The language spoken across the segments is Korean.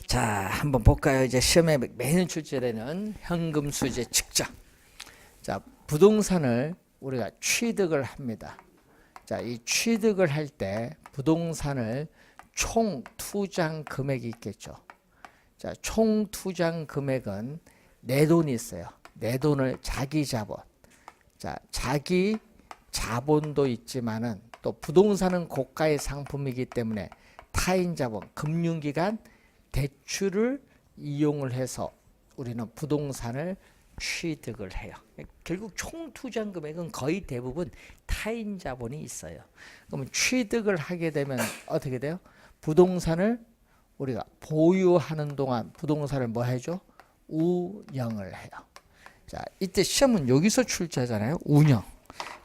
자, 한번 볼까요? 이제 시험에 매년 출제되는 현금 수재 측정. 자, 부동산을 우리가 취득을 합니다. 자, 이 취득을 할 때 부동산을 총 투자 금액이 있겠죠. 자, 총 투자 금액은 내 돈이 있어요. 내 돈을 자기 자본. 자, 자기 자본도 있지만은 또 부동산은 고가의 상품이기 때문에 타인 자본, 금융기관 대출을 이용을 해서 우리는 부동산을 취득을 해요. 결국 총 투자 금액은 거의 대부분 타인 자본이 있어요. 그러면 취득을 하게 되면 어떻게 돼요? 부동산을 우리가 보유하는 동안 부동산을 뭐 해줘? 운영을 해요. 자, 이때 시험은 여기서 출제하잖아요. 운영.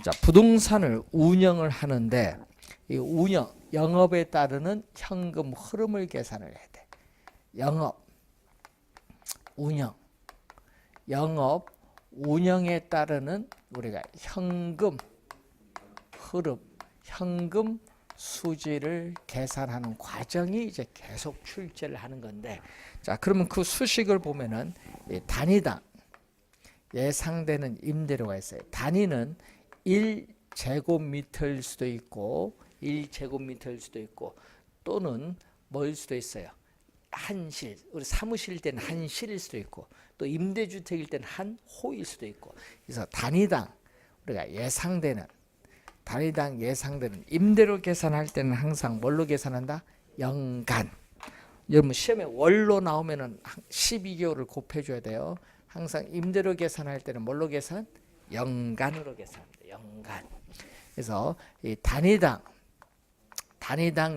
자, 부동산을 운영을 하는데 이 운영, 영업에 따르는 현금 흐름을 계산을 해야 돼. 영업, 운영, 영업, 운영에 따르는 우리가 현금 흐름, 현금 수지를 계산하는 과정이 이제 계속 출제를 하는 건데, 자, 그러면 그 수식을 보면은 단위당 예상되는 임대료가 있어요. 단위는 1제곱미터일 수도 있고 1제곱미터일 수도 있고 또는 뭐일 수도 있어요. 한실, 우리 사무실 때는 한실일 수도 있고 또 임대주택일 때는 한 호일 수도 있고, 그래서 단위당 우리가 단위당 예상되는 임대료 계산할 때는 항상 뭘로 계산한다? 연간. 여러분 시험에 월로 나오면은 12개월을 곱해줘야 돼요. 항상 임대료 계산할 때는 뭘로 계산? 연간으로 계산합니다. 연간. 그래서 이 단위당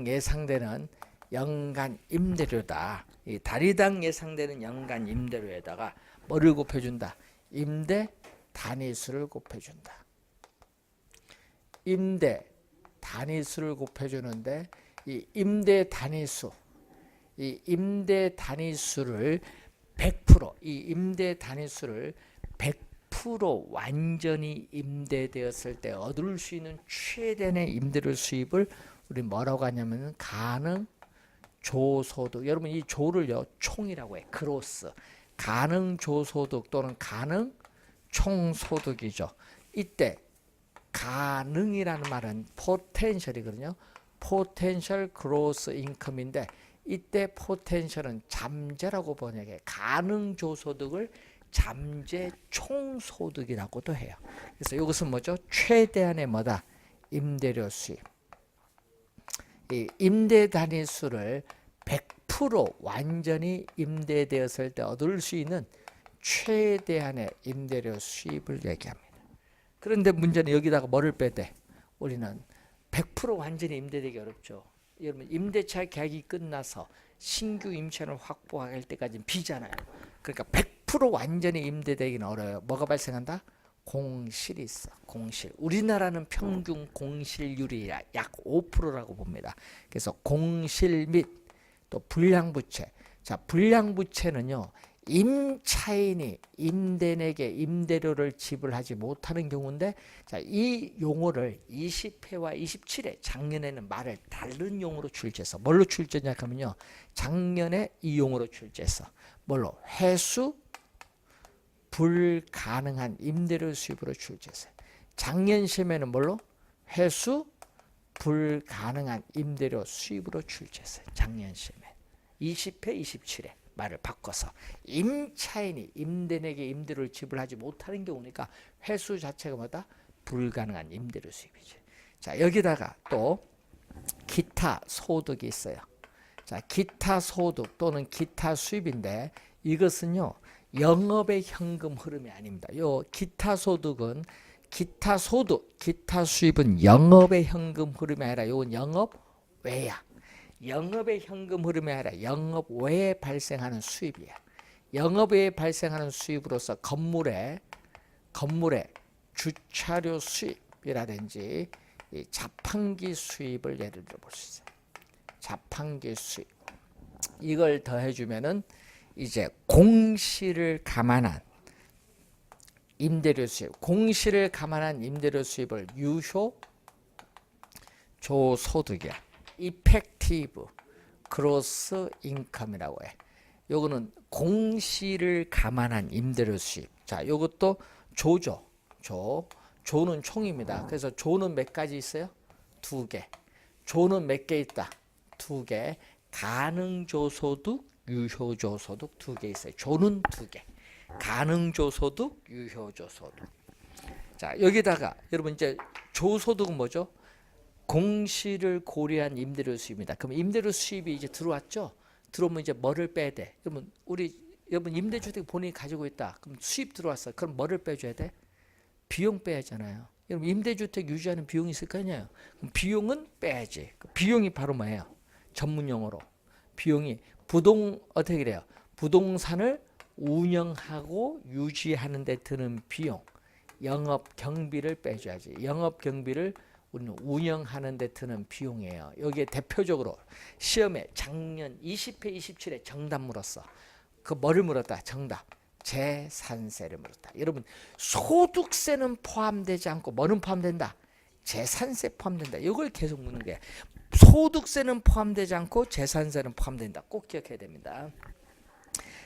예상되는 연간 임대료다. 이 단위당 예상되는 연간 임대료에다가 뭐를 곱해준다? 임대 단위수를 곱해준다. 임대 단위수를 곱해주는데 이 임대 단위수를 100%, 이 임대 단위수를 100% 완전히 임대되었을 때 얻을 수 있는 최대의 임대료 수입을 우리 뭐라고 하냐면 가능 조소득. 여러분 이 조를요 총이라고 해. 그로스. 가능 조소득 또는 가능 총소득이죠. 이때 가능이라는 말은 포텐셜이거든요. 포텐셜 그로스 인컴인데 이때 포텐셜은 잠재라고 번역해. 가능 조소득을 잠재 총소득이라고도 해요. 그래서 이것은 뭐죠? 최대한의 뭐다? 임대료 수입. 이 임대 단위수를 100% 완전히 임대되었을 때 얻을 수 있는 최대한의 임대료 수입을 얘기합니다. 그런데 문제는 여기다가 뭐를 빼대? 우리는 100% 완전히 임대되기 어렵죠. 여러분 임대차 계약이 끝나서 신규 임차를 확보할 때까지는 비잖아요. 그러니까 100% 완전히 임대되기는 어려워요. 뭐가 발생한다? 공실이 있어. 공실. 우리나라는 평균 공실률이 약 5%라고 봅니다. 그래서 공실 및 또 불량부채. 자, 불량부채는요. 임차인이 임대인에게 임대료를 지불하지 못하는 경우인데, 자, 이 용어를 20회와 27회 작년에는 말을 다른 용어로 출제해서 뭘로 출제했냐 하면요. 작년에 이 용어로 출제했어. 뭘로? 회수 불가능한 임대료 수입으로 출제했어요. 작년 시험에는 뭘로? 회수 불가능한 임대료 수입으로 출제했어요. 작년 시험에 20회, 27회 말을 바꿔서 임차인이 임대인에게 임대료를 지불하지 못하는 경우니까 회수 자체가 뭐다? 불가능한 임대료 수입이죠. 자, 여기다가 또 기타 소득이 있어요. 자, 기타 소득 또는 기타 수입인데 이것은요. 영업의 현금 흐름이 아닙니다. 요 기타 소득은 기타 수입은 영업의 현금 흐름이 아니라 이건 영업 외야. 영업의 현금 흐름이 아니라 영업 외에 발생하는 수입이야. 영업 외에 발생하는 수입으로서 건물의 주차료 수입이라든지 이 자판기 수입을 예를 들어 볼 수 있어요. 자판기 수입. 이걸 더해주면은 이제 공실을 감안한 임대료 수입, 공실을 감안한 임대료 수입을 유효 조소득이야. 이펙티브 그로스 인컴이라고 해. 요거는 공시를 감안한 임대료 수입. 자, 요것도 조죠. 조는 총입니다. 그래서 조는 몇 가지 있어요? 2개. 조는 몇 개 있다? 2개. 가능조소득, 유효조소득 2개 있어요. 조는 2개. 가능조소득, 유효조소득. 자, 여기다가 여러분 이제 조소득은 뭐죠? 공시를 고려한 임대료 수입입니다. 그럼 임대료 수입이 이제 들어왔죠? 들어오면 이제 뭐를 빼야 돼? 그러면 여러분 임대주택 본인이 가지고 있다. 그럼 수입 들어왔어. 그럼 뭐를 빼줘야 돼? 비용 빼야잖아요. 여러분 임대주택 유지하는 비용이 있을 거 아니에요. 그럼 비용은 빼야지. 그 비용이 바로 뭐예요? 전문 용어로 비용이 어떻게 그래요? 부동산을 운영하고 유지하는 데 드는 비용, 영업 경비를 빼줘야지. 영업 경비를 우리는 운영하는 데 드는 비용이에요. 여기에 대표적으로 시험에 작년 20회, 27회 정답 물었어. 그 뭐를 물었다? 정답. 재산세를 물었다. 여러분 소득세는 포함되지 않고 뭐는 포함된다? 재산세 포함된다. 이걸 계속 묻는 거예요. 소득세는 포함되지 않고 재산세는 포함된다. 꼭 기억해야 됩니다.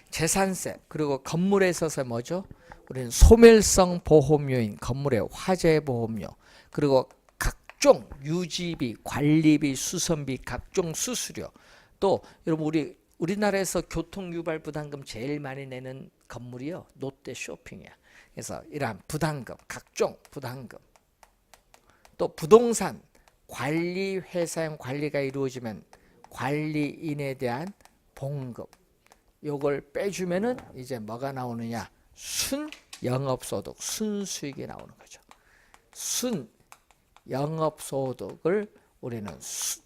재산세 그리고 건물에 있어서 뭐죠? 우리는 소멸성 보험료인 건물의 화재 보험료 그리고 각종 유지비, 관리비, 수선비, 각종 수수료 또 여러분 우리나라에서 교통 유발 부담금 제일 많이 내는 건물이요. 롯데 쇼핑이야. 그래서 이러한 부담금, 각종 부담금 또 부동산 관리 회사형 관리가 이루어지면 관리인에 대한 봉급 요걸 빼주면은 이제 뭐가 나오느냐? 순영업소득, 순수익이 나오는 거죠. 순영업소득을 우리는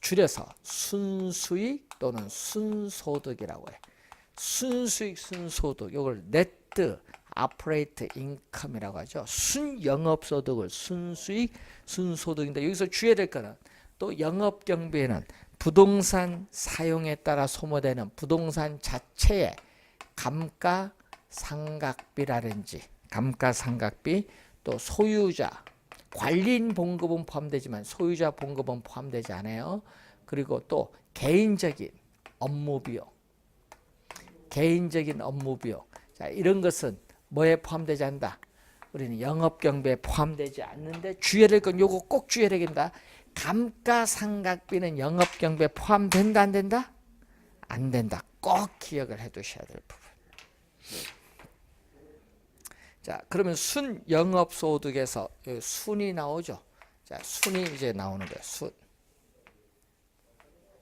줄여서 순수익 또는 순소득이라고 해. 순수익, 순소득, 이걸 네트 아퍼레이트 인컴이라고 하죠. 순영업소득을 순수익, 순소득인데 여기서 주의해야 될 거는 또 영업경비에는 부동산 사용에 따라 소모되는 부동산 자체의 감가상각비라든지 감가상각비 또 소유자 관리인 봉급은 포함되지만 소유자 봉급은 포함되지 않아요. 그리고 또 개인적인 업무 비용 자, 이런 것은 뭐에 포함되지 않는다? 우리는 영업경비에 포함되지 않는데 주의해야 될 건 요거 꼭 주의해야 됩니다. 감가상각비는 영업경비에 포함된다 안 된다? 안 된다. 꼭 기억을 해 두셔야 될 부분. 자, 그러면 순영업소득에서 순이 나오죠. 자, 순이 이제 나오는 거예요. 순.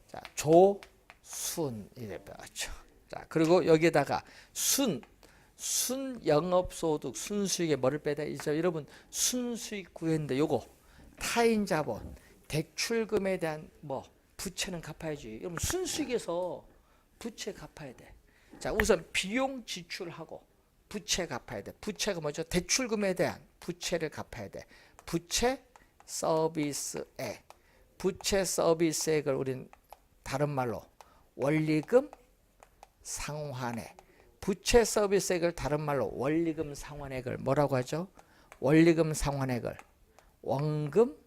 자, 조순 이래 배웠죠. 자, 그리고 여기에다가 순영업소득 순수익에 뭐를 빼다 이제 여러분 순수익 구했는데 요거 타인 자본 대출금에 대한 뭐 부채는 갚아야지. 여러분 순수익에서 부채 갚아야 돼. 자, 우선 비용 지출하고 부채 갚아야 돼. 부채가 뭐죠? 대출금에 대한 부채를 갚아야 돼. 부채 서비스액. 부채 서비스액을 우린 다른 말로 원리금 상환액. 부채 서비스액을 다른 말로 원리금 상환액을 뭐라고 하죠? 원리금 상환액을 원금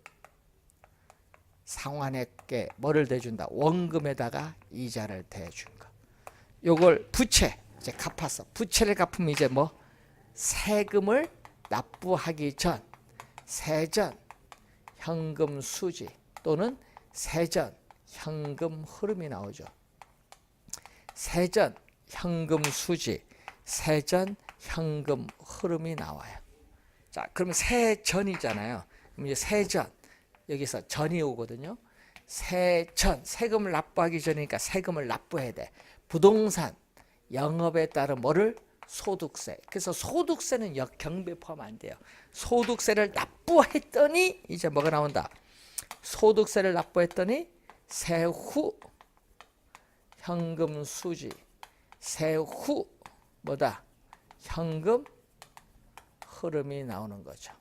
상환액에 뭐를 대준다? 원금에다가 이자를 대준 거. 요걸 부채 이제 갚았어. 부채를 갚으면 이제 뭐 세금을 납부하기 전 세전 현금 수지 또는 세전 현금 흐름이 나오죠. 세전 현금 수지, 세전 현금 흐름이 나와요. 자, 그러면 세전이잖아요. 그럼 이제 세전 여기서 전이 오거든요. 세전 세금을 납부하기 전이니까 세금을 납부해야 돼. 부동산 영업에 따른 뭐를 소득세. 그래서 소득세는 경비에 포함 안 돼요. 소득세를 납부했더니 이제 뭐가 나온다? 소득세를 납부했더니 세후 현금 수지, 세후 뭐다? 현금 흐름이 나오는 거죠.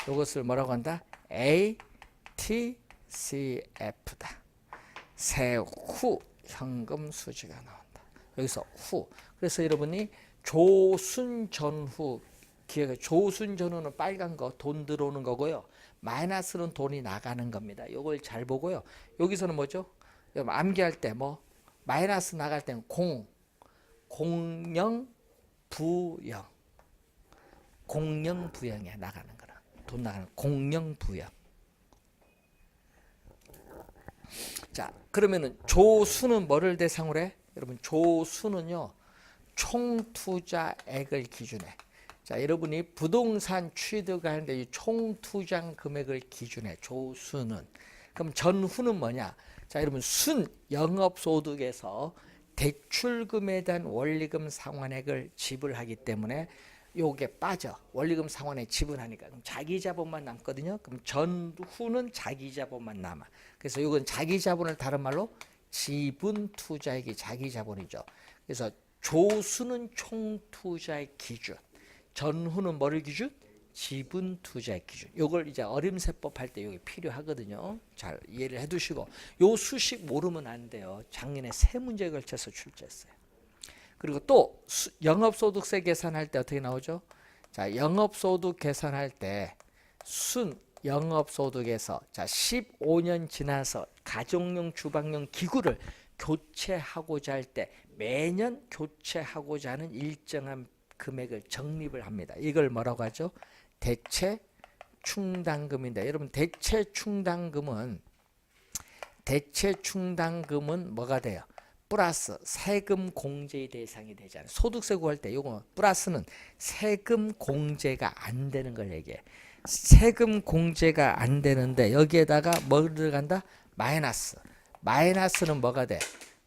이것을 뭐라고 한다? ATCF다. 세후 현금 수지가 나온다. 여기서 후. 그래서 여러분이 조순전후 기억해. 조순전후는 빨간 거 돈 들어오는 거고요. 마이너스는 돈이 나가는 겁니다. 이걸 잘 보고요. 여기서는 뭐죠? 암기할 때 뭐 마이너스 나갈 때는 공, 공영 부영에 나가는 거라. 돈 나가는 공영 부영. 자, 그러면은 조수는 뭐를 대상으로 해? 여러분, 조수는요, 총 투자액을 기준해. 자, 여러분이 부동산 취득하는데 이 총 투자 금액을 기준해. 조수는. 그럼 전후는 뭐냐? 자, 여러분, 순 영업소득에서 대출금에 대한 원리금 상환액을 지불하기 때문에 요게 빠져. 원리금 상환액 지불하니까 그럼 자기 자본만 남거든요. 그럼 전후는 자기 자본만 남아. 그래서 이건 자기 자본을 다른 말로 지분 투자액이 자기 자본이죠. 그래서 조수는 총 투자액 기준, 전후는 뭐를 기준? 지분 투자액 기준. 요걸 이제 어림세법 할 때 여기 필요하거든요. 잘 이해를 해두시고, 요 수식 모르면 안 돼요. 작년에 세 문제에 걸쳐서 출제했어요. 그리고 또 영업소득세 계산할 때 어떻게 나오죠? 자, 영업소득 계산할 때 순 영업소득에서 자 15년 지나서 가정용 주방용 기구를 교체하고자 할 때 매년 교체하고자 하는 일정한 금액을 적립을 합니다. 이걸 뭐라고 하죠? 대체 충당금인데, 여러분 대체 충당금은 뭐가 돼요? 플러스 세금 공제의 대상이 되잖아요. 소득세 구할 때 요거 플러스는 세금 공제가 안 되는 걸 얘기해. 세금 공제가 안 되는데 여기에다가 뭐 들어간다? 마이너스. 마이너스는 뭐가 돼?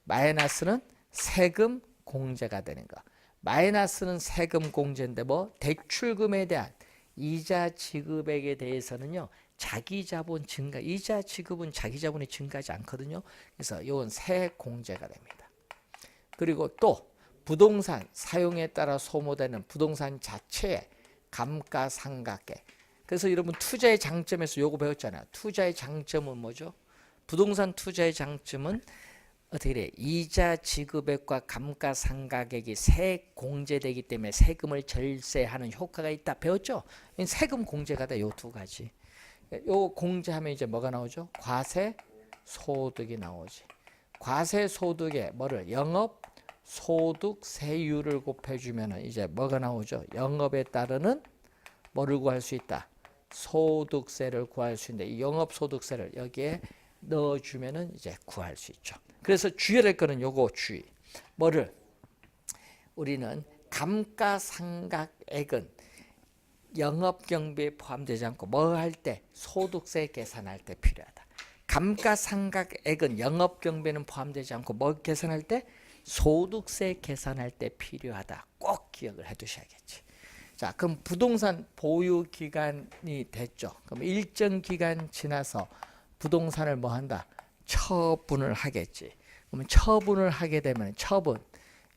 마이너스는 세금 공제가 되는 거. 마이너스는 세금 공제인데 뭐 대출금에 대한 이자 지급액에 대해서는요, 자기 자본 증가, 이자 지급은 자기 자본이 증가하지 않거든요. 그래서 이건 세 공제가 됩니다. 그리고 또 부동산 사용에 따라 소모되는 부동산 자체의 감가상각액. 그래서 여러분 투자의 장점에서 요거 배웠잖아요. 투자의 장점은 뭐죠? 부동산 투자의 장점은 어떻게 돼? 이자 지급액과 감가상각액이 세 공제되기 때문에 세금을 절세하는 효과가 있다. 배웠죠? 세금 공제가 돼. 요 두 가지. 요 공제하면 이제 뭐가 나오죠? 과세 소득이 나오지. 과세 소득에 뭐를 영업 소득 세율을 곱해주면은 이제 뭐가 나오죠? 영업에 따르는 뭐를 구할 수 있다? 소득세를 구할 수 있는데 이 영업 소득세를 여기에 넣어주면은 이제 구할 수 있죠. 그래서 주의할 거는 요거 주의. 뭐를? 우리는 감가상각액은 영업경비에 포함되지 않고 뭐 할 때? 소득세 계산할 때 필요하다. 감가상각액은 영업경비에는 포함되지 않고 뭐 계산할 때? 소득세 계산할 때 필요하다. 꼭 기억을 해 두셔야겠지. 자, 그럼 부동산 보유 기간이 됐죠. 그럼 일정 기간 지나서 부동산을 뭐 한다? 처분을 하겠지. 그러면 처분을 하게 되면 처분,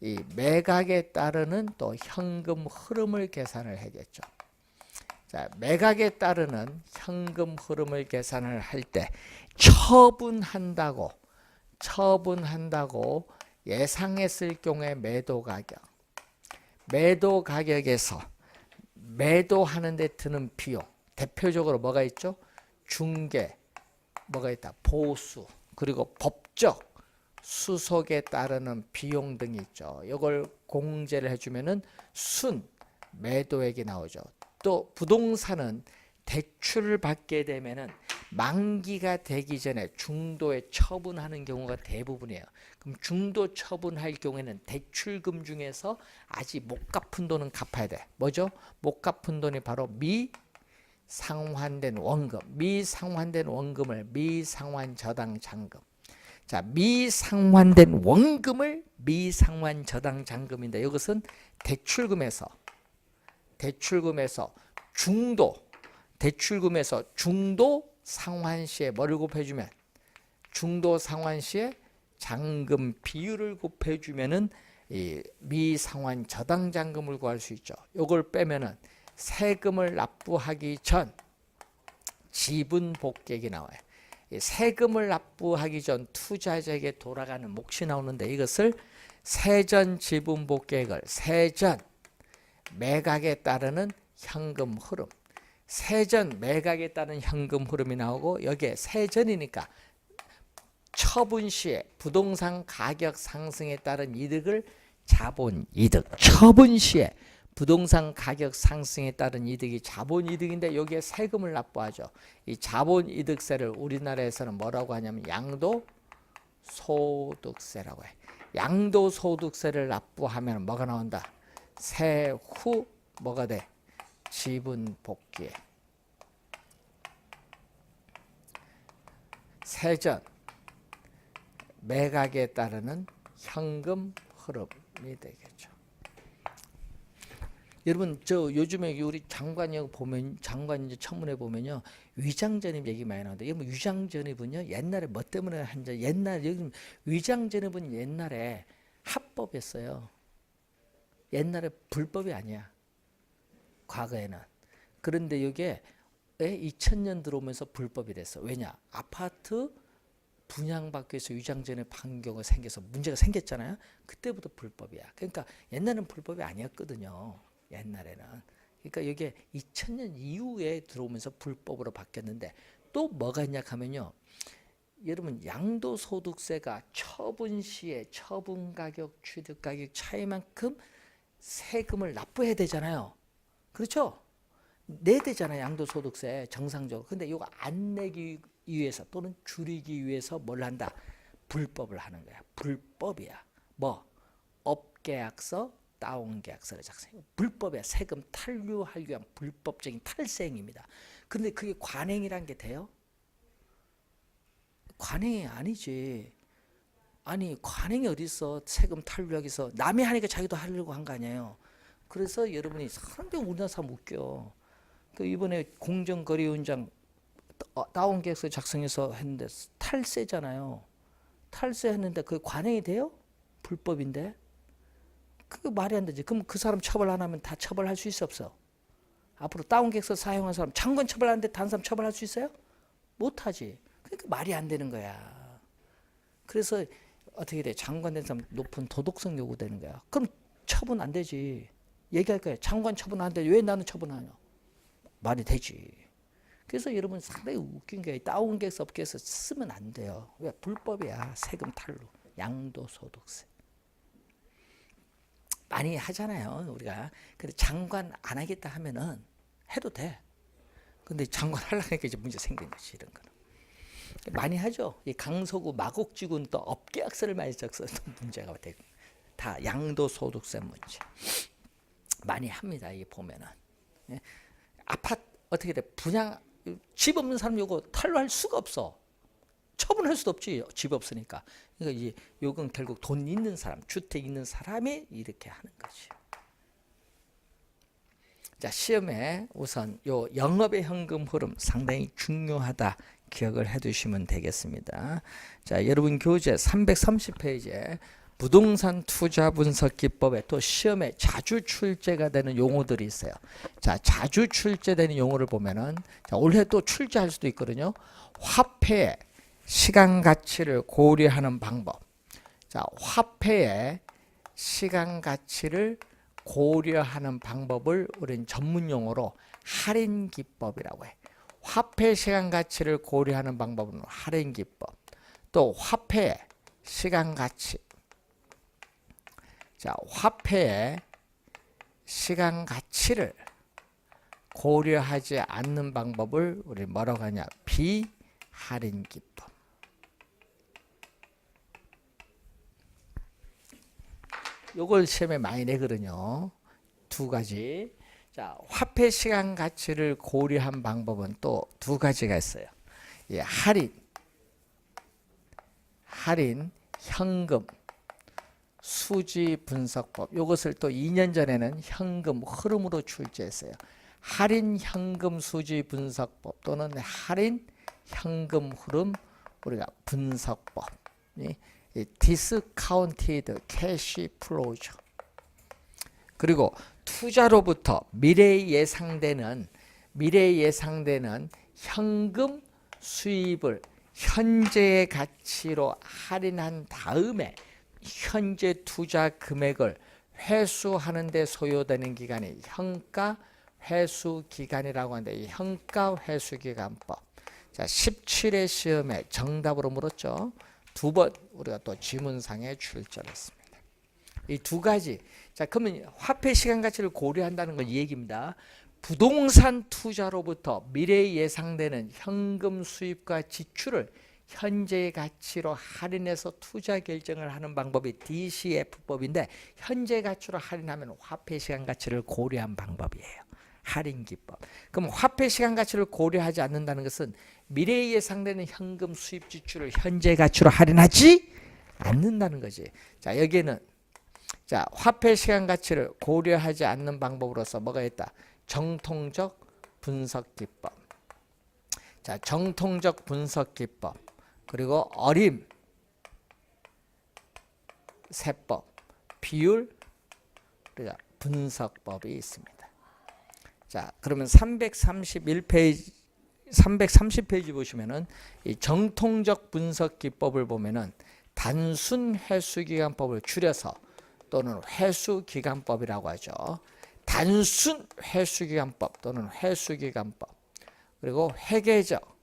이 매각에 따르는 또 현금 흐름을 계산을 하겠죠. 자, 매각에 따르는 현금 흐름을 계산을 할 때 처분한다고 예상했을 경우에 매도 가격에서 매도하는 데 드는 비용, 대표적으로 뭐가 있죠? 중개, 뭐가 있다? 보수, 그리고 법적 수속에 따르는 비용 등이 있죠. 이걸 공제를 해주면은 순 매도액이 나오죠. 또 부동산은 대출을 받게 되면은 만기가 되기 전에 중도에 처분하는 경우가 대부분이에요. 그럼 중도 처분할 경우에는 대출금 중에서 아직 못 갚은 돈은 갚아야 돼. 뭐죠? 못 갚은 돈이 바로 미상환된 원금. 미상환된 원금을 미상환 저당 잔금. 자, 미상환된 원금을 미상환 저당 잔금인데 이것은 대출금에서 중도 상환 시에 뭐를 곱해주면 중도 상환 시에 잔금 비율을 곱해주면은 이 미상환 저당 잔금을 구할 수 있죠. 이걸 빼면은 세금을 납부하기 전 지분 복객이 나와요. 세금을 납부하기 전 투자자에게 돌아가는 몫이 나오는데 이것을 세전 지분 복객을 세전 매각에 따르는 현금 흐름, 세전 매각에 따른 현금 흐름이 나오고 여기에 세전이니까 처분 시에 부동산 가격 상승에 따른 이득을 자본이득. 처분 시에 부동산 가격 상승에 따른 이득이 자본이득인데 여기에 세금을 납부하죠. 이 자본이득세를 우리나라에서는 뭐라고 하냐면 양도소득세라고 해. 양도소득세를 납부하면 뭐가 나온다? 세후 뭐가 돼? 지분 복귀에. 세전 매각에 따르는 현금 흐름이 되겠죠. 여러분 저 요즘에 우리 장관이 보면 장관 이제 청문회 보면요 위장전입 얘기 많이 나오는데 여러분 위장전입은요 옛날에 뭐 때문에 한자 옛날 요즘 위장전입은 옛날에 합법이었어요. 옛날에 불법이 아니야. 과거에는. 그런데 이게 2000년 들어오면서 불법이 됐어. 왜냐? 아파트 분양받기 위해서 위장전입한 경우가 생겨서 문제가 생겼잖아요. 그때부터 불법이야. 그러니까 옛날에는 불법이 아니었거든요. 옛날에는. 그러니까 이게 2000년 이후에 들어오면서 불법으로 바뀌었는데 또 뭐가 있냐 하면요. 여러분 양도소득세가 처분 시에 처분 가격, 취득 가격 차이만큼 세금을 납부해야 되잖아요. 그렇죠? 내야 되잖아요. 양도소득세 정상적으로. 근데 이거 안 내기 위해서 또는 줄이기 위해서 뭘 한다? 불법을 하는 거야. 불법이야. 뭐? 업계약서, 다운계약서를 작성해. 불법이야. 세금 탈루하기 위한 불법적인 탈세행입니다. 그런데 그게 관행이란 게 돼요? 관행이 아니지. 아니 관행이 어디 있어? 세금 탈루하기 위해서 남이 하니까 자기도 하려고 한 거 아니에요. 그래서 여러분이 상당히 우리나라 사람 웃겨. 그 이번에 공정거래위원장 다운계약서 작성해서 했는데 탈세잖아요. 탈세했는데 그게 관행이 돼요? 불법인데. 그게 말이 안 되지. 그럼 그 사람 처벌 안 하면 다 처벌할 수 있어 없어? 앞으로 다운계약서 사용한 사람 장관 처벌하는데 다른 사람 처벌할 수 있어요? 못하지. 그러니까 말이 안 되는 거야. 그래서 어떻게 돼? 장관 된 사람 높은 도덕성 요구되는 거야. 그럼 처분 안 되지. 얘기할 거야. 장관 처분 안 돼. 왜 나는 처분하냐? 말이 되지. 그래서 여러분 상당히 웃긴 게 다운계약서 업계에서 쓰면 안 돼요. 왜? 불법이야. 세금 탈루. 양도소득세. 많이 하잖아요. 우리가. 근데 장관 안 하겠다 하면은 해도 돼. 근데 장관 하려니까 이제 문제 생긴 거지. 이런 거는. 많이 하죠. 이 강서구 마곡지구는 또 업계약서를 많이 적어서 또 문제가 되고. 다 양도소득세 문제. 많이 합니다. 이 보면은. 예. 아파트 어떻게 돼? 분양 집 없는 사람 요거 탈루할 수가 없어. 처분할 수도 없지. 집 없으니까. 그러니까 이 요건 결국 돈 있는 사람, 주택 있는 사람이 이렇게 하는 거지. 자, 시험에 우선 요 영업의 현금 흐름 상당히 중요하다. 기억을 해 두시면 되겠습니다. 자, 여러분 교재 330페이지에 부동산 투자 분석 기법에 또 시험에 자주 출제가 되는 용어들이 있어요. 자, 자주 출제되는 용어를 보면은 자, 올해 또 출제할 수도 있거든요. 화폐의 시간 가치를 고려하는 방법. 자, 화폐의 시간 가치를 고려하는 방법을 우리는 전문 용어로 할인 기법이라고 해. 화폐 시간 가치를 고려하는 방법은 할인 기법. 또 화폐의 시간 가치. 자, 화폐의 시간 가치를 고려하지 않는 방법을 우리 뭐라고 하냐? 비할인 기법. 요걸 시험에 많이 내거든요. 두 가지. 자, 화폐 시간 가치를 고려한 방법은 또 두 가지가 있어요. 예, 할인, 현금, 수지 분석법. 이것을 또 2년 전에는 현금 흐름으로 출제했어요. 할인 현금 수지 분석법 또는 할인 현금 흐름 우리가 분석법. 디스카운티드 캐시 플로우죠. 그리고 투자로부터 미래에 예상되는 현금 수입을 현재의 가치로 할인한 다음에 현재 투자 금액을 회수하는 데 소요되는 기간이 현가 회수 기간이라고 하는데 이 현가 회수 기간법. 자, 17회 시험에 정답으로 물었죠. 두 번 우리가 또 지문상에 출제했습니다. 이 두 가지. 자, 그러면 화폐 시간 가치를 고려한다는 건 이 얘기입니다. 부동산 투자로부터 미래에 예상되는 현금 수입과 지출을 현재의 가치로 할인해서 투자 결정을 하는 방법이 DCF법인데, 현재 가치로 할인하면 화폐 시간 가치를 고려한 방법이에요. 할인 기법. 그럼 화폐 시간 가치를 고려하지 않는다는 것은 미래에 예상되는 현금 수입 지출을 현재 가치로 할인하지 않는다는 거지. 자, 여기는 자, 화폐 시간 가치를 고려하지 않는 방법으로서 뭐가 있다? 정통적 분석 기법. 자, 정통적 분석 기법. 그리고 어림, 세법, 비율, 그러니까 분석법이 있습니다. 자, 그러면 330페이지 보시면은 이 정통적 분석 기법을 보면은 단순 회수기간법을 줄여서 또는 회수기간법이라고 하죠. 단순 회수기간법 또는 회수기간법, 그리고 회계적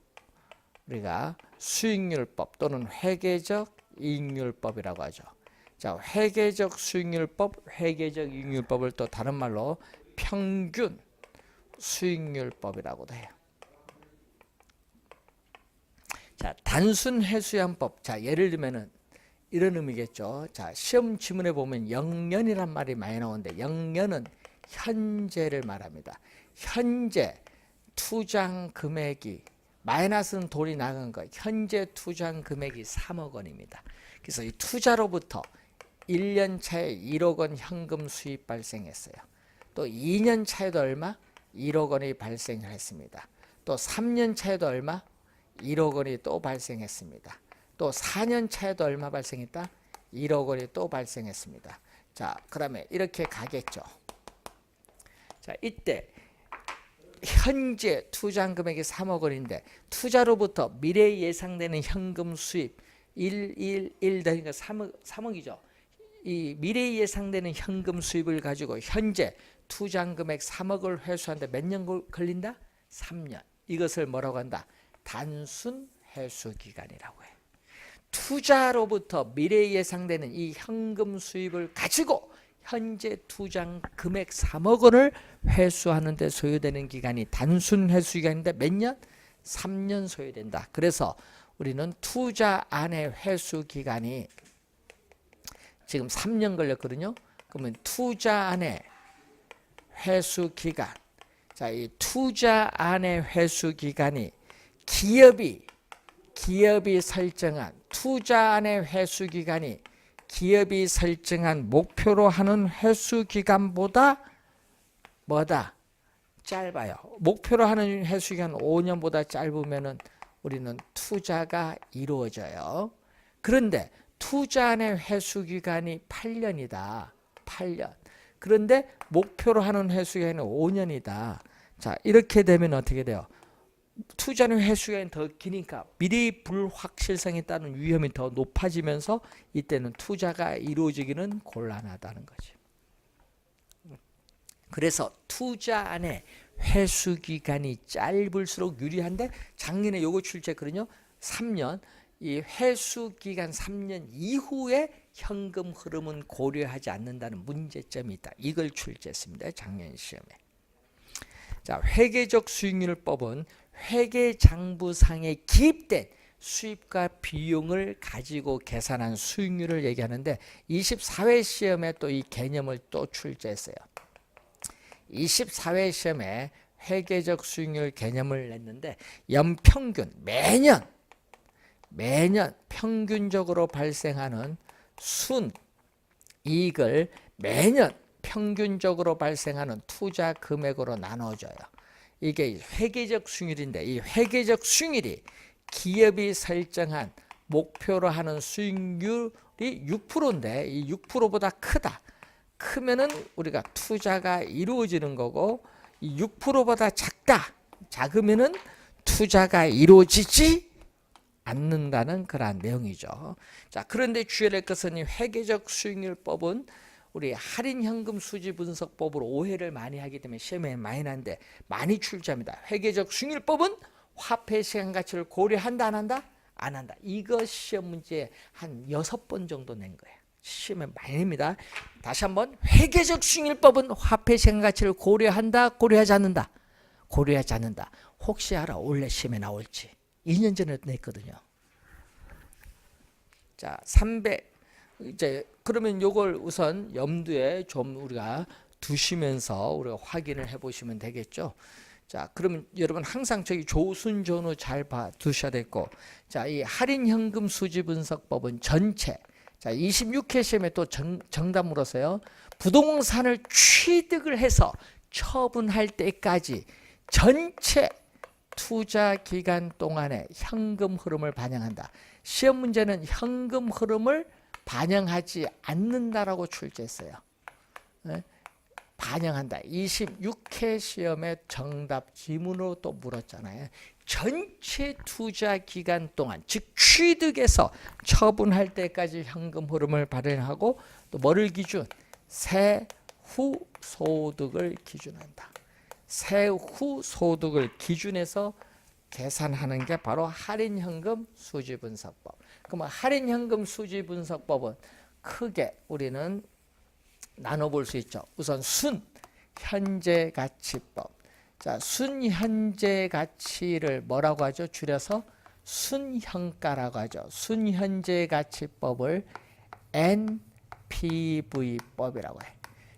우리가 수익률법 또는 회계적 이익률법이라고 하죠. 자, 회계적 수익률법, 회계적 이익률법을 또 다른 말로 평균 수익률법이라고도 해요. 자, 단순 회수기간법. 자, 예를 들면은 이런 의미겠죠. 자, 시험 지문에 보면 영년이란 말이 많이 나오는데, 영년은 현재를 말합니다. 현재 투자 금액이, 마이너스는 돈이 나간 거, 현재 투자 금액이 3억 원입니다. 그래서 이 투자로부터 1년 차에 1억 원 현금 수입 발생했어요. 또 2년 차에도 얼마? 1억 원이 발생했습니다. 또 3년 차에도 얼마? 1억 원이 또 발생했습니다. 또 4년 차에도 얼마 발생했다? 1억 원이 또 발생했습니다. 자, 그러면 이렇게 가겠죠. 자, 이때 현재 투자 금액이 3억 원인데 투자로부터 미래에 예상되는 현금 수입 1 더하니까 3억이죠. 이 미래에 예상되는 현금 수입을 가지고 현재 투자 금액 3억을 회수하는데 몇 년 걸린다? 3년. 이것을 뭐라고 한다? 단순 회수 기간이라고 해. 투자로부터 미래에 예상되는 이 현금 수입을 가지고 현재 투자 금액 3억 원을 회수하는 데 소요되는 기간이 단순 회수 기간인데 몇 년? 3년 소요된다. 그래서 우리는 투자 안의 회수 기간이 지금 3년 걸렸거든요. 그러면 투자 안의 회수 기간. 자, 이 투자 안의 회수 기간이 기업이 설정한 투자 안의 회수 기간이 기업이 설정한 목표로 하는 회수 기간보다 뭐다? 짧아요. 목표로 하는 회수 기간 5년보다 짧으면은 우리는 투자가 이루어져요. 그런데 투자 안의 회수 기간이 8년이다. 8년. 그런데 목표로 하는 회수 기간이 5년이다. 자, 이렇게 되면 어떻게 돼요? 투자는 회수 기간이 더 기니까 미래의 불확실성에 따른 위험이 더 높아지면서 이때는 투자가 이루어지기는 곤란하다는 거지. 그래서 투자 안에 회수 기간이 짧을수록 유리한데, 작년에 요거 출제했거든요. 3년. 이 회수 기간 3년 이후에 현금 흐름은 고려하지 않는다는 문제점이 있다. 이걸 출제했습니다. 작년 시험에. 자, 회계적 수익률법은 회계장부상에 기입된 수입과 비용을 가지고 계산한 수익률을 얘기하는데 24회 시험에 또 이 개념을 또 출제했어요. 24회 시험에 회계적 수익률 개념을 냈는데 연평균 매년 평균적으로 발생하는 순이익을 매년 평균적으로 발생하는 투자 금액으로 나눠줘요. 이게 회계적 수익률인데 이 회계적 수익률이 기업이 설정한 목표로 하는 수익률이 6%인데 이 6%보다 크다. 크면은 우리가 투자가 이루어지는 거고, 이 6%보다 작으면은 투자가 이루어지지 않는다는 그러한 내용이죠. 자, 그런데 주의해야 할 것은 이 회계적 수익률법은 우리 할인현금 수지 분석법으로 오해를 많이 하기 때문에 시험에 많이 나는데 많이 출제합니다. 회계적 수익률법은 화폐 시간 가치를 고려한다 안 한다? 안 한다. 이거 시험 문제 한 6번 정도 낸 거예요. 시험에 많이 냅니다. 다시 한번 회계적 수익률법은 화폐 시장 가치를 고려한다, 고려하지 않는다. 고려하지 않는다. 혹시 알아? 원래 시험에 나올지. 2년 전에 냈거든요. 자, 300 이제 그러면 요걸 우선 염두에 좀 우리가 두시면서 우리가 확인을 해 보시면 되겠죠. 자, 그러면 여러분 항상 저기 조순전후 잘 봐 두셔야 되고, 자, 이 할인 현금 수지 분석법은 전체, 자, 26회 시험에 또 정답 물었어요. 부동산을 취득을 해서 처분할 때까지 전체 투자 기간 동안의 현금 흐름을 반영한다. 시험 문제는 현금 흐름을 반영하지 않는다라고 출제했어요. 네? 반영한다. 26회 시험의 정답 지문으로 또 물었잖아요. 전체 투자 기간 동안, 즉 취득해서 처분할 때까지 현금 흐름을 발행하고, 또 뭐를 기준? 세후 소득을 기준한다. 세후 소득을 기준해서 계산하는 게 바로 할인현금 수지분석법. 그러면 할인현금 수지분석법은 크게 우리는 나눠볼 수 있죠. 우선 순현재가치법. 자, 순현재가치를 뭐라고 하죠? 줄여서 순현가라고 하죠. 순현재가치법을 NPV법이라고 해.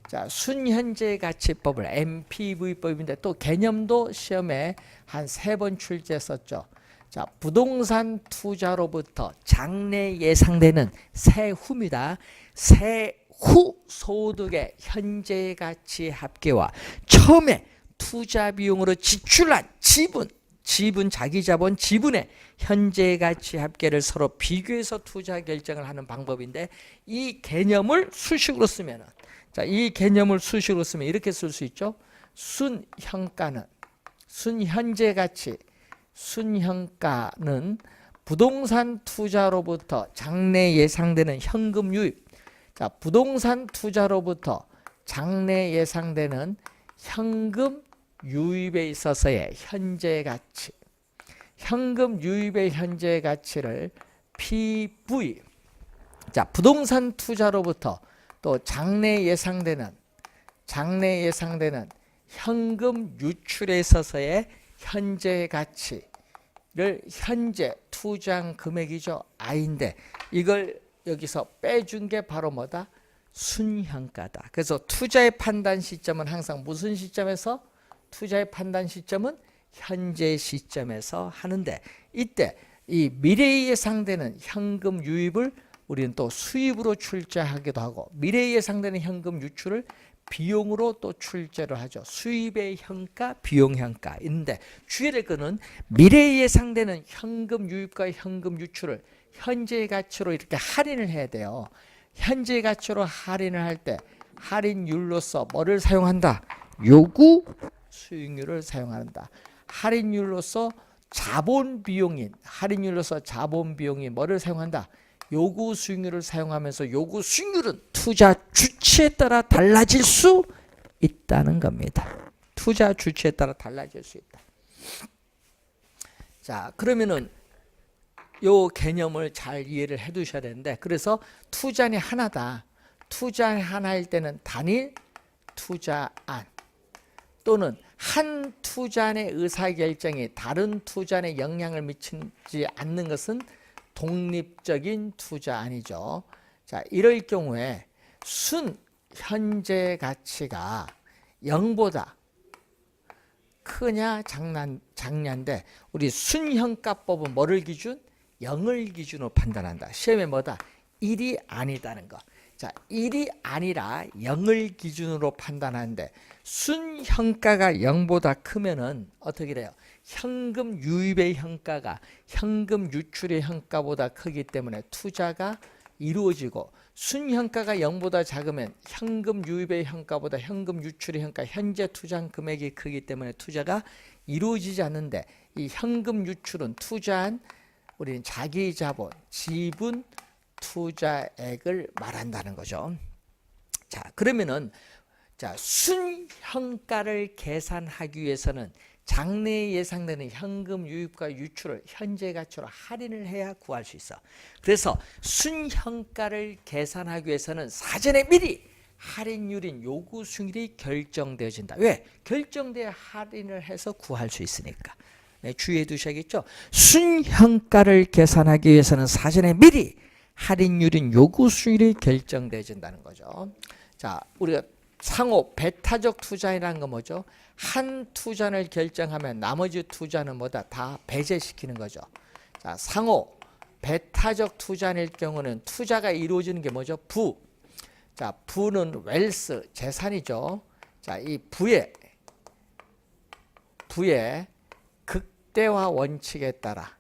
자, 순현재가치법을 NPV법인데 또 개념도 시험에 한 3번 출제했었죠. 자, 부동산 투자로부터 장래 예상되는 세후입니다. 세후 소득의 현재 가치 합계와 처음에 투자 비용으로 지출한 지분 자기 자본 지분의 현재 가치 합계를 서로 비교해서 투자 결정을 하는 방법인데, 이 개념을 수식으로 쓰면은, 자, 이 개념을 수식으로 쓰면 이렇게 쓸 수 있죠. 순현가는 순현재 가치, 순현가는 부동산 투자로부터 장래 예상되는 현금 유입. 자, 부동산 투자로부터 장래 예상되는 현금 유입에 있어서의 현재 가치. 현금 유입의 현재 가치를 PV. 자, 부동산 투자로부터 또 장래 예상되는 현금 유출에 있어서의 현재 가치를 현재 투자한 금액이죠. I인데 이걸 여기서 빼준 게 바로 뭐다? 순현가다. 그래서 투자의 판단 시점은 항상 무슨 시점에서? 투자의 판단 시점은 현재 시점에서 하는데, 이때 이 미래에 예상되는 현금 유입을 우리는 또 수입으로 출제하기도 하고, 미래에 예상되는 현금 유출을 비용으로 또 출제를 하죠. 수입의 현가, 비용 현가인데 주의해야 될 것은 미래에 예상되는 현금 유입과 현금 유출을 현재 가치로 이렇게 할인을 해야 돼요. 현재 가치로 할인을 할 때 할인율로서 뭐를 사용한다? 요구 수익률을 사용한다. 할인율로서 자본 비용인 뭐를 사용한다? 요구 수익률을 사용하면서 요구 수익률은 투자 주체에 따라 달라질 수 있다는 겁니다. 투자 주체에 따라 달라질 수 있다. 자, 그러면은 요 개념을 잘 이해를 해 두셔야 되는데, 그래서 투자안이 하나다. 투자안이 하나일 때는 단일 투자안, 또는 한 투자안의 의사결정이 다른 투자안에 영향을 미치지 않는 것은 독립적인 투자안이죠. 자, 이럴 경우에 순 현재 가치가 0보다 크냐 작냐인데, 우리 순현가법은 뭐를 기준? 0을 기준으로 판단한다. 시험에 뭐다? 1이 아니다는 거. 자, 1이 아니라 0을 기준으로 판단하는데, 순현가가 0보다 크면은 어떻게 돼요? 현금 유입의 현가가 현금 유출의 현가보다 크기 때문에 투자가 이루어지고, 순현가가 0보다 작으면 현금 유입의 현가보다 현금 유출의 현가, 현재 투자한 금액이 크기 때문에 투자가 이루어지지 않는데, 이 현금 유출은 투자한 우리는 자기 자본, 지분 투자액을 말한다는 거죠. 자, 그러면은 자, 순현가를 계산하기 위해서는 장래에 예상되는 현금 유입과 유출을 현재 가치로 할인을 해야 구할 수 있어. 그래서 순현가를 계산하기 위해서는 사전에 미리 할인율인 요구 수익률이 결정되어진다. 왜? 결정돼야 할인을 해서 구할 수 있으니까. 네, 주의해 두셔야겠죠. 순현가를 계산하기 위해서는 사전에 미리 할인율인 요구 수익률이 결정되어진다는 거죠. 자, 우리가 상호 배타적 투자이라는 건 뭐죠? 한 투자를 결정하면 나머지 투자는 뭐다? 다 배제시키는 거죠. 자, 상호 배타적 투자일 경우는 투자가 이루어지는 게 뭐죠? 부. 자, 부는 웰스, 재산이죠. 자, 이 부의 극대화 원칙에 따라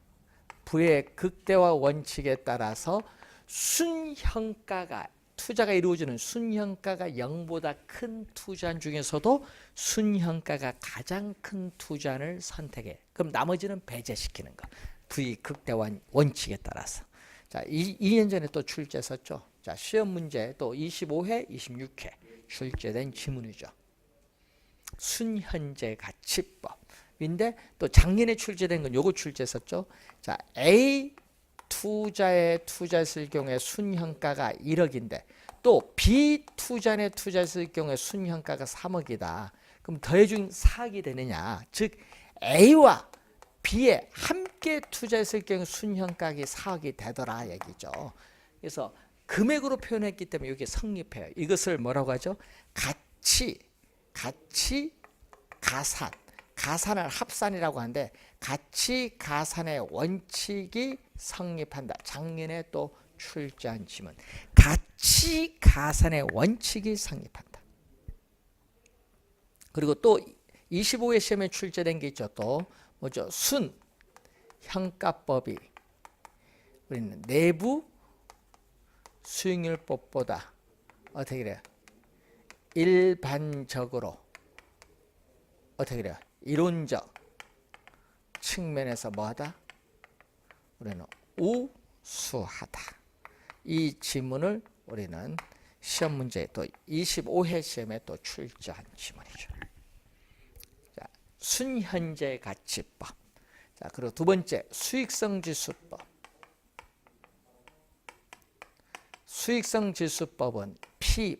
순현가가 투자가 이루어지는 순현가가 0보다 큰 투자 중에서도 순현가가 가장 큰 투자를 선택해. 그럼 나머지는 배제시키는 거. 부의 극대화 원칙에 따라서. 자, 2년 전에 또 출제했었죠. 자, 시험 문제 또 25회, 26회 출제된 지문이죠. 순현재 가치법인데 또 작년에 출제된 건 요거 출제했었죠. 자, A 투자에 투자했을 경우에 순현가가 1억인데 또 B 투자에 투자했을 경우에 순현가가 3억이다. 그럼 더해준 4억이 되느냐? 즉 A와 B에 함께 투자했을 경우 순현가가 4억이 되더라 얘기죠. 그래서 금액으로 표현했기 때문에 이게 성립해요. 이것을 뭐라고 하죠? 가치, 가산. 가산을 합산이라고 하는데 가치 가산의 원칙이 성립한다. 작년에 또 출제한 지문. 가치 가산의 원칙이 성립한다. 그리고 또 25회 시험에 출제된 게 있죠. 또 뭐죠? 순현가법이 우리는 내부 수익률법보다 어떻게 그래요? 일반적으로 어떻게 그래요? 이론적 측면에서 뭐하다? 우리는 우수하다. 이 지문을 우리는 시험 문제에 또 25회 시험에 또 출제한 지문이죠. 자, 순현재 가치법. 자, 그리고 두 번째 수익성 지수법. 수익성 지수법은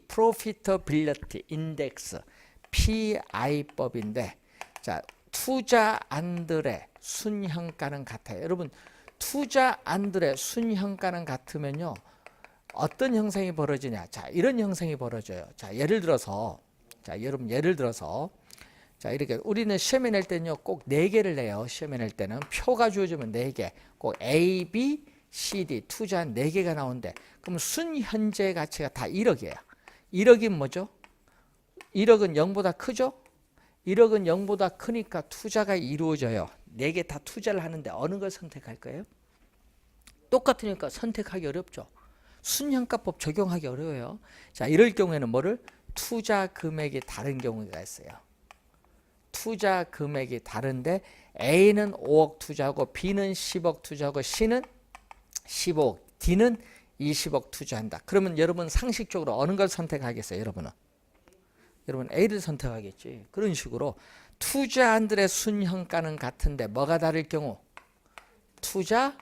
Profitability Index PI법인데, 자, 투자안들의 순현가는 같아요. 여러분, 투자안들의 순현가는 같으면요, 어떤 형상이 벌어지냐? 자, 이런 형상이 벌어져요. 자, 예를 들어서, 자, 이렇게 우리는 시험에 낼 때는요, 꼭 4개를 내요. 시험에 낼 때는 표가 주어지면 4개, 꼭 A, B, C, D 투자한 4개가 나오는데, 그럼 순현재 가치가 다 1억이에요. 1억이면 뭐죠? 1억은 0보다 크죠? 1억은 0보다 크니까 투자가 이루어져요. 4개 다 투자를 하는데 어느 걸 선택할 거예요? 똑같으니까 선택하기 어렵죠. 순현가법 적용하기 어려워요. 자, 이럴 경우에는 뭐를? 투자 금액이 다른 경우가 있어요. 투자 금액이 다른데 A는 5억 투자하고 B는 10억 투자하고 C는 15억, D는 20억 투자한다. 그러면 여러분 상식적으로 어느 걸 선택하겠어요? 여러분은 A를 선택하겠지. 그런 식으로 투자안들의 순현가는 같은데 뭐가 다를 경우? 투자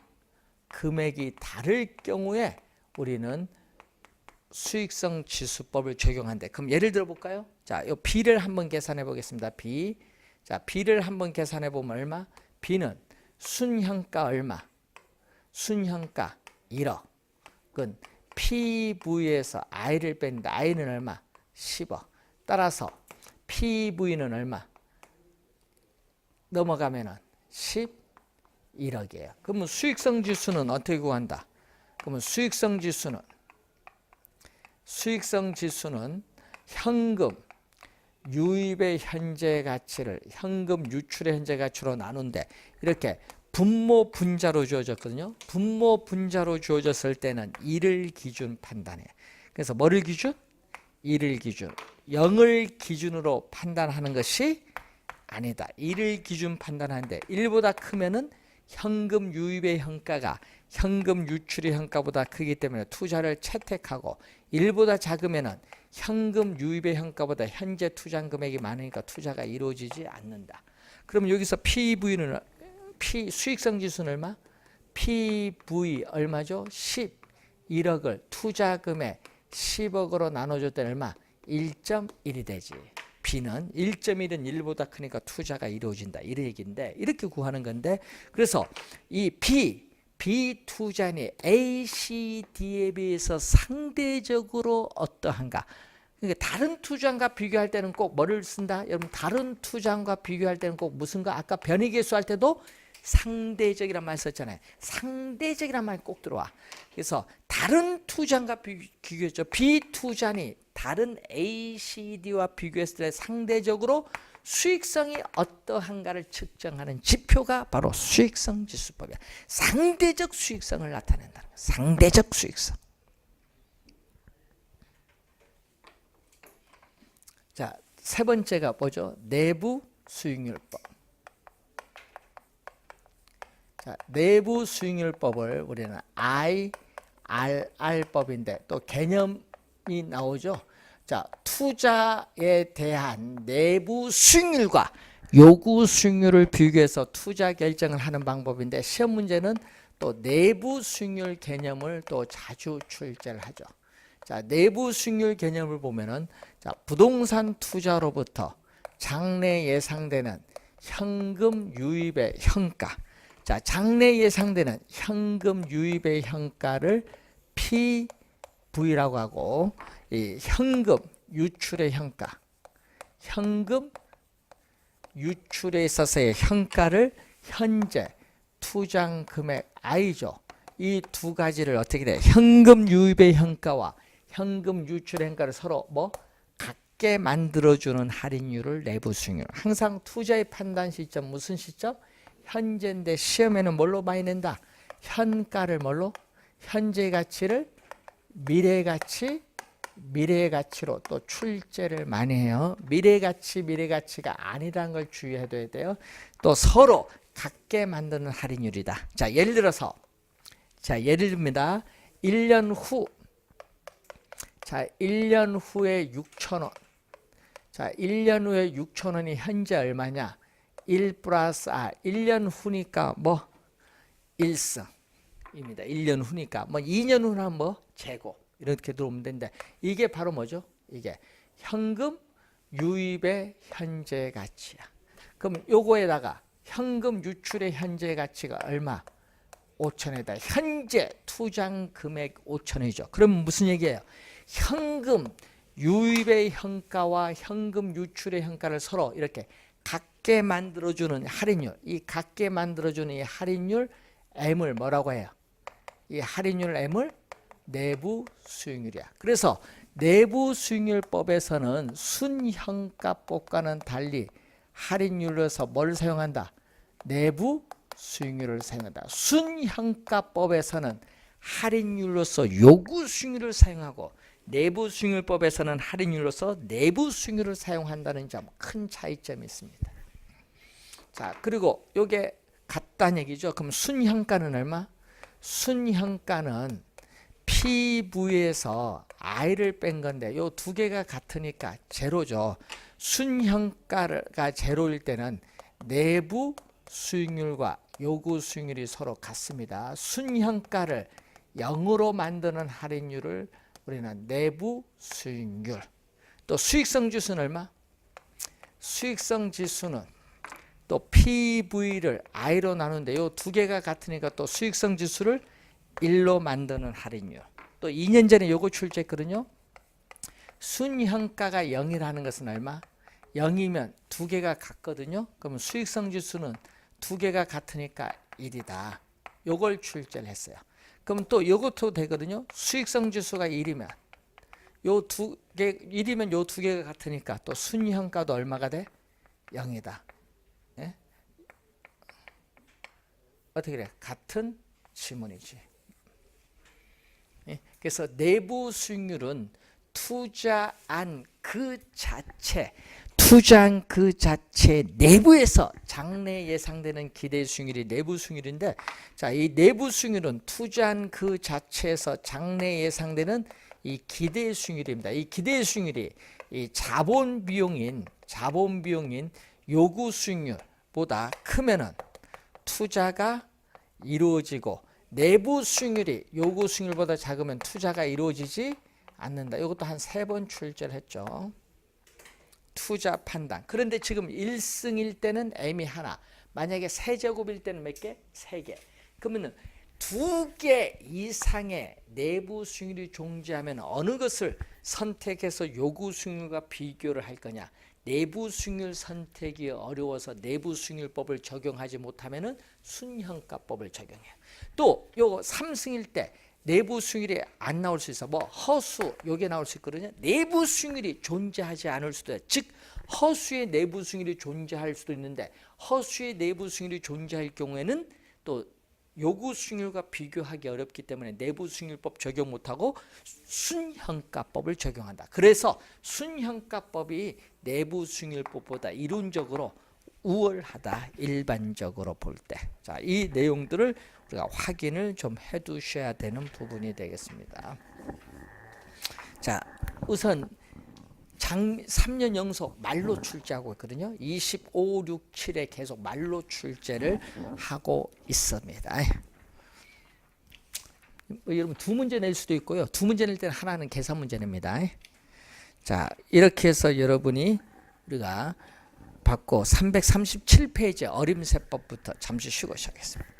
금액이 다를 경우에 우리는 수익성 지수법을 적용한대. 그럼 예를 들어 볼까요? 자, 이 B를 한번 계산해 보겠습니다. B. 자, B를 한번 계산해 보면 얼마? B는 순현가 얼마? 순현가 1억. 그건 PV에서 I를 뺐는데 I는 얼마? 10억. 따라서 PV는 얼마? 넘어가면은 11억이에요. 그러면 수익성 지수는 어떻게 구한다? 그러면 수익성 지수는 현금 유입의 현재 가치를 현금 유출의 현재 가치로 나눈데, 이렇게 분모 분자로 주어졌거든요. 분모 분자로 주어졌을 때는 1을 기준 판단해. 그래서 뭐를 기준? 1을 기준. 0을 기준으로 판단하는 것이 아니다. 1을 기준 판단하는데 1보다 크면은 현금 유입의 현가가 현금 유출의 현가보다 크기 때문에 투자를 채택하고, 1보다 작으면은 현금 유입의 현가보다 현재 투자 금액이 많으니까 투자가 이루어지지 않는다. 그럼 여기서 PV는 수익성 지수는 얼마? PV 얼마죠? 11억을 투자 금액 10억으로 나눠줬더니 얼마? 1.1이 되지. B는 1.1은 1보다 크니까 투자가 이루어진다. 이 얘기인데 이렇게 구하는 건데 그래서 이 B 투자니 A, C, D에 비해서 상대적으로 어떠한가? 그러니까 다른 투자과 비교할 때는 꼭 뭐를 쓴다? 여러분 다른 투자과 비교할 때는 꼭 무슨 거? 아까 변이계수 할 때도 상대적이란 말 썼잖아요. 상대적이란 말 꼭 들어와. 그래서 다른 투자과 비교했죠. B 투자니 다른 A, C, D와 비교했을 때 상대적으로 수익성이 어떠한가를 측정하는 지표가 바로 수익성 지수법이야. 상대적 수익성을 나타낸다는 거야. 상대적 수익성. 자, 세 번째가 뭐죠? 내부 수익률법. 자, 내부 수익률법을 우리는 IRR법인데 또 개념이 나오죠. 자, 투자에 대한 내부 수익률과 요구 수익률을 비교해서 투자 결정을 하는 방법인데 시험 문제는 또 내부 수익률 개념을 또 자주 출제를 하죠. 자, 내부 수익률 개념을 보면은 자, 부동산 투자로부터 장래 예상되는 현금 유입의 현가. 자, 장래 예상되는 현금 유입의 현가를 PV라고 하고 이 현금 유출의 현가, 현금 유출에 있어서의 현가를 현재 투자 금액 I죠. 이 두 가지를 어떻게 돼? 현금 유입의 현가와 현금 유출의 현가를 서로 뭐 같게 만들어주는 할인율을 내부 수익률. 항상 투자의 판단 시점 무슨 시점? 현재인데 시험에는 뭘로 많이 낸다? 현가를 뭘로? 현재 가치를 미래 가치로 또 출제를 많이 해요. 미래가 아니라는 걸 주의해둬야 돼요. 또 서로 같게 만드는 할인율이다. 자, 예를 들어서 예를 듭니다. 1년 후. 자, 1년 후에 6,000원. 자, 1년 후에 6,000원이 현재 얼마냐? 1 플러스 R. 1년 후니까 뭐 1승입니다. 1년 후니까 뭐 2년 후는 뭐 재고. 이렇게 들어오면 되는데 이게 바로 뭐죠? 이게 현금 유입의 현재 가치야. 그럼 요거에다가 현금 유출의 현재 가치가 얼마? 5천에다 현재 투자 금액 5천이죠. 그럼 무슨 얘기예요? 현금 유입의 현가와 현금 유출의 현가를 서로 이렇게 같게 만들어주는 할인율. 이 같게 만들어주는 이 할인율 M을 뭐라고 해요? 이 할인율 M을 내부 수익률이야. 그래서 내부 수익률법에서는 순현가법과는 달리 할인율로서 뭘 사용한다? 내부 수익률을 사용한다. 순현가법에서는 할인율로서 요구 수익률을 사용하고 내부 수익률법에서는 할인율로서 내부 수익률을 사용한다는 점 큰 차이점이 있습니다. 자, 그리고 요게 같다는 얘기죠. 그럼 순현가는 얼마? 순현가는 PV에서 I를 뺀 건데 요 두 개가 같으니까 제로죠. 순현가가 제로일 때는 내부 수익률과 요구 수익률이 서로 같습니다. 순현가를 0으로 만드는 할인율을 우리는 내부 수익률. 또 수익성 지수는 얼마? 수익성 지수는 또 PV를 I로 나누는데 요 두 개가 같으니까 또 수익성 지수를 1로 만드는 할인율. 또 2년 전에 요거 출제했거든요. 순현가가 0이라는 것은 얼마? 0이면 두 개가 같거든요. 그러면 수익성 지수는 두 개가 같으니까 1이다. 요걸 출제를 했어요. 그럼 또 요것도 되거든요. 수익성 지수가 1이면 요 두 개 1이면 요 두 개가 같으니까 또 순현가도 얼마가 돼? 0이다. 예? 어떻게 그래? 같은 지문이지. 예? 그래서 내부 수익률은 투자한 그 자체 내부에서 장래 예상되는 기대 수익률이 내부 수익률인데, 자, 이 내부 수익률은 투자한 그 자체에서 장래 예상되는 이 기대 수익률입니다. 이 기대 수익률이 이 자본 비용인 요구 수익률보다 크면은 투자가 이루어지고, 내부 수익률이 요구 수익률보다 작으면 투자가 이루어지지 않는다. 이것도 한 3번 출제를 했죠. 투자 판단. 그런데 지금 1승일 때는 M이 하나, 만약에 세제곱일 때는 몇 개? 3개. 그러면 2개 이상의 내부 수익률이 존재하면 어느 것을 선택해서 요구 수익률과 비교를 할 거냐. 내부 수익률 선택이 어려워서 내부 수익률법을 적용하지 못하면은 순형가법을 적용해요. 또 요거 3승일 때 내부 수익률이 안 나올 수 있어. 뭐 허수 요게 나올 수 있거든요. 내부 수익률이 존재하지 않을 수도 있어요. 즉 허수의 내부 수익률이 존재할 수도 있는데, 허수의 내부 수익률이 존재할 경우에는 또 요구 수익률과 비교하기 어렵기 때문에 내부 수익률법 적용 못하고 순형가법을 적용한다. 그래서 순형가법이 내부 수익률법보다 이론적으로 우월하다, 일반적으로 볼 때. 자, 이 내용들을 우리가 확인을 좀 해두셔야 되는 부분이 되겠습니다. 자, 우선 3년 연속 말로 출제하고 있거든요. 25, 6, 7에 계속 말로 출제를 하고 있습니다. 여러분 2문제 낼 수도 있고요. 2문제 낼 때는 하나는 계산 문제 냅니다. 자, 이렇게 해서 여러분이 우리가 받고 337페이지 어림세법부터 잠시 쉬고 시작하겠습니다.